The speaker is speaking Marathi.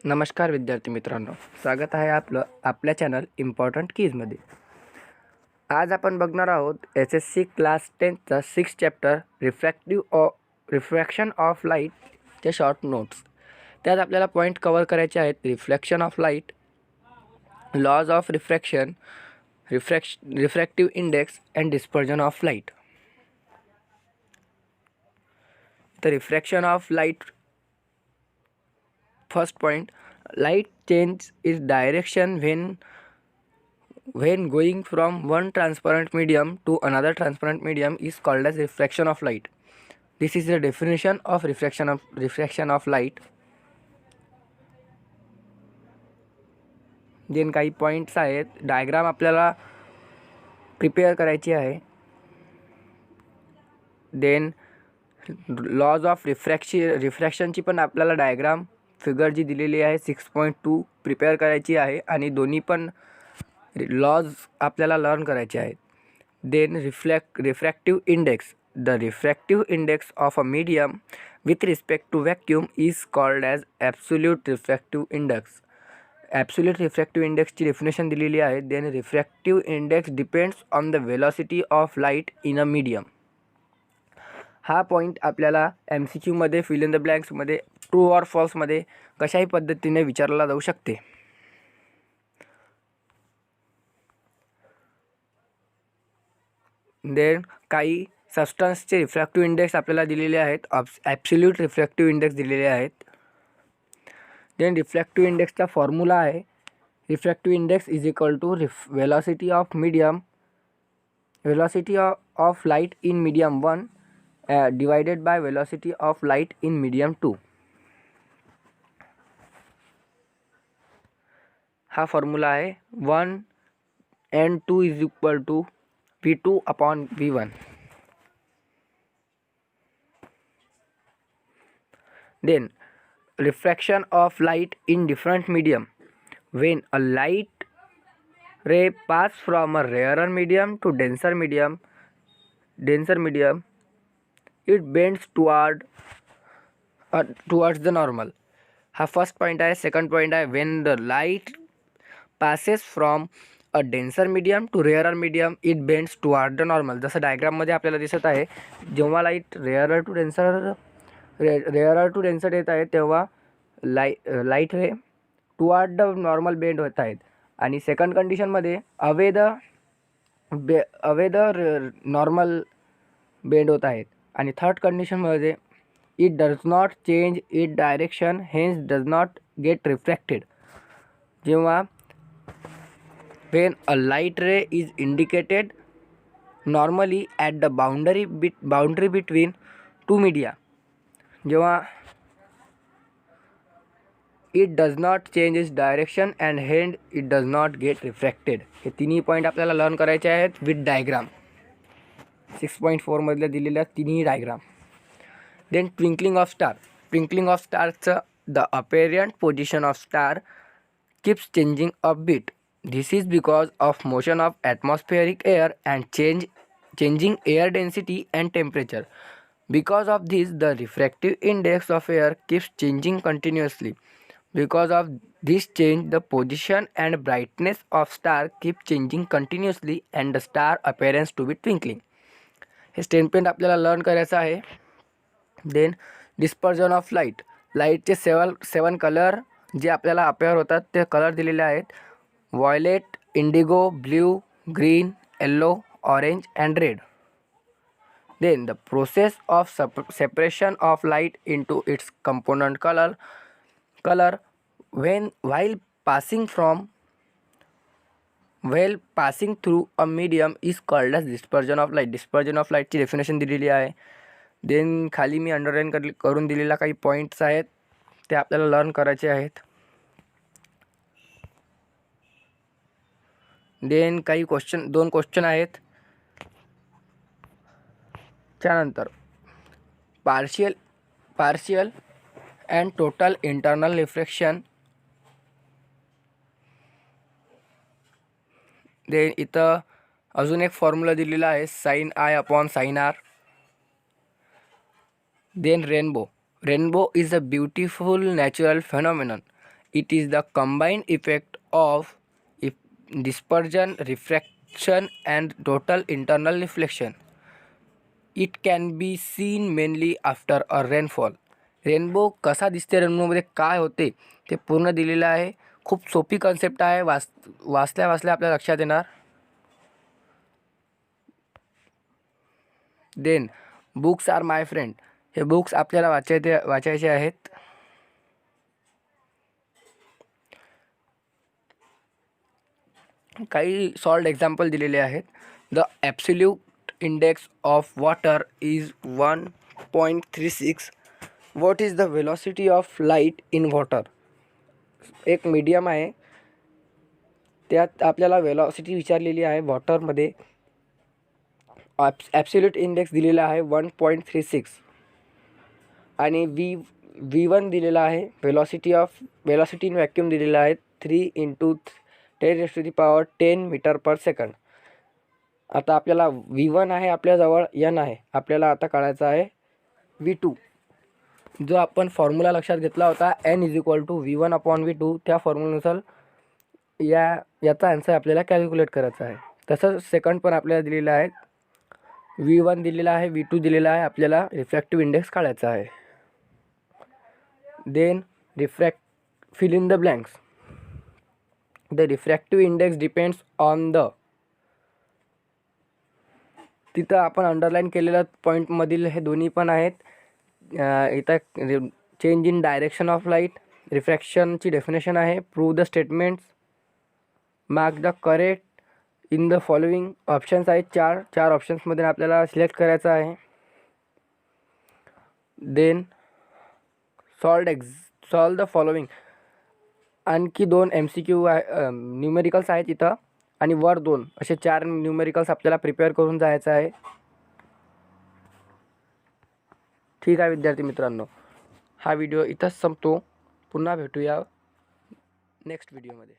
नमस्कार विद्यार्थी मित्रांनो, स्वागत आहे आपलं आपल्या चॅनल इम्पॉर्टंट कीजमध्ये. आज आपण बघणार आहोत SSC क्लास 10चा 6 चॅप्टर रिफ्रॅक्शन ऑफ लाईटचे शॉर्ट नोट्स. त्यात आपल्याला पॉईंट कवर करायचे आहेत. Reflection of light, laws of refraction, refractive index and dispersion of light. तर refraction of light, first point, light change its direction when going from one transparent medium to another transparent medium is called as refraction of light. This is the definition of refraction of light. Then काही पॉइंट्स आहेत, डायग्राम आपल्याला प्रिपेअर करायची आहे. देन लॉज ऑफ रिफ्रॅक्शनची पण आपल्याला डायग्राम फिगर जी दिलेली आहे 6.2 प्रिपेअर करायची आहे आणि दोन्ही पण लॉज आपल्याला लर्न करायचे आहेत. Then refractive index. The refractive index of a medium with respect to vacuum is called as absolute refractive index. Absolute refractive इंडेक्सची डेफिनेशन दिलेली आहे. Then refractive index depends on the velocity of light in a medium. हा पॉईंट आपल्याला MCQमध्ये फिल इन द ब्लँक्समध्ये ट्रू ऑर फॉल्समध्ये कशाही पद्धतीने विचारला जाऊ शकते. देन काही सबस्टन्सचे रिफ्रॅक्टिव्ह इंडेक्स आपल्याला दिलेले आहेत. ॲब्सोल्यूट रिफ्रॅक्टिव्ह इंडेक्स दिलेले आहेत. देन रिफ्रॅक्टिव्ह इंडेक्सचा फॉर्म्युला आहे refractive index is equal to velocity of light in medium 1 divided by velocity of light in medium 2. हा फॉर्म्युला आहे 1 and 2 is equal to V2 upon V1. Then refraction of light in different medium. When a light ray pass from a rarer medium to denser medium, it bends towards the normal. हा फर्स्ट पॉईंट आहे. सेकंड पॉईंट आहे when the light passes from a denser medium to rarer medium, it bends toward the normal. जसं डायग्राममध्ये आपल्याला दिसत आहे, जेव्हा लाईट रेअरर टू डेन्सर येत आहे तेव्हा light ray toward the normal bend होत आहेत. आणि सेकंड कंडिशनमध्ये अवे द नॉर्मल बेंड होत आहेत. आणि थर्ड कंडिशनमध्ये it does not change it direction, hence does not get refracted. जेव्हा when a light ray is indicated normally at the boundary between two media, जेव्हा it does not change its direction and hence it does not get refracted. हे तिन्ही पॉईंट आपल्याला लर्न करायचे आहेत विथ डायग्राम. 6.4 मधल्या दिलेल्या तिन्ही डायग्राम. देन ट्विंकलिंग ऑफ स्टारचं the apparent position of star keeps changing a bit. This is because of motion of atmospheric air and changing air density and temperature. Because of this, the refractive index of air keeps changing continuously. Because of this change, the position and brightness of star keep changing continuously and the star appearance to be twinkling. हे स्टेटमेंट आपल्याला लर्न करायचं आहे. देन डिस्पर्जन ऑफ लाईटचे सेवन कलर जे आपल्याला अपेअर होतात ते कलर दिलेले आहेत. Violet, indigo, blue, green, yellow, orange and red. Then the process of separation of light into its component color while passing through a medium is called as dispersion of light. Dispersion of light ची डेफिनेशन दिलेली आहे. देन खाली मी अंडरलाईन करून दिलेला काही पॉईंट्स आहेत ते आपल्याला लर्न करायचे आहेत. देन काही दोन क्वेश्चन आहेत. त्यानंतर partial and total internal refraction. Then इथं अजून एक फॉर्म्युला दिलेला आहे sin I upon sin R. Then rainbow is a beautiful natural phenomenon It is the combined effect of dispersion, refraction and total internal reflection. It can be seen mainly after a rainfall. Rainbow कसा दिसते, रेनबोमध्ये काय होते ते पूर्ण दिलेलं आहे. खूप सोपी कन्सेप्ट आहे, वाचल्या आपल्या लक्षात येणार. देन बुक्स आर माय फ्रेंड. हे बुक्स आपल्याला वाचायचे आहेत. काही सॉल्ड एक्झाम्पल दिलेले आहेत. The absolute index of water is 1.36. What is the velocity of light in water. एक मीडियम आहे, त्यात आपल्याला वेलॉसिटी विचारलेली आहे वॉटरमध्ये. ॲब्सोल्यूट इंडेक्स दिलेला आहे 1.36 आणि V1 दिलेला आहे. वेलॉसिटी इन व्हॅक्यूम दिलेला आहे 3 × 10⁻10 मीटर पर सेकंड. आता आपल्याला V1 आहे आपल्याजवळ, N आहे. आपल्याला आता काढायचा आहे V2. जो आपण फॉर्म्युला लक्षात घेतला होता N = V1/V2, त्या फॉर्म्युल्यानुसार याचा आन्सर आपल्याला कॅल्क्युलेट करायचा आहे. तसंच सेकंड पण आपल्याला दिलेला आहे. V1 दिलेला आहे, V2 दिलेला आहे. आपल्याला रिफ्रॅक्टिव्ह इंडेक्स काढायचा आहे. Then fill in the blanks. The refractive index depends on the. तिथं आपण अंडरलाईन केलेल्या पॉईंटमधील हे दोन्ही पण आहेत. इथं change in direction of light, रिफ्रॅक्शनची डेफिनेशन आहे. Prove the statements, mark the correct in the following. Options आहेत चार ऑप्शन्समध्ये आपल्याला सिलेक्ट करायचं आहे. Then solve the following. आणखी 2 MCQ न्यूमेरिकल्स आहेत इथं आणि वर 2 असे 4 न्यूमेरिकल्स आपल्याला प्रिपेअर करून जायचं आहे. ठीक आहे विद्यार्थी मित्रांनो, हा व्हिडिओ इथंच संपतो. पुन्हा भेटूया नेक्स्ट व्हिडिओमध्ये.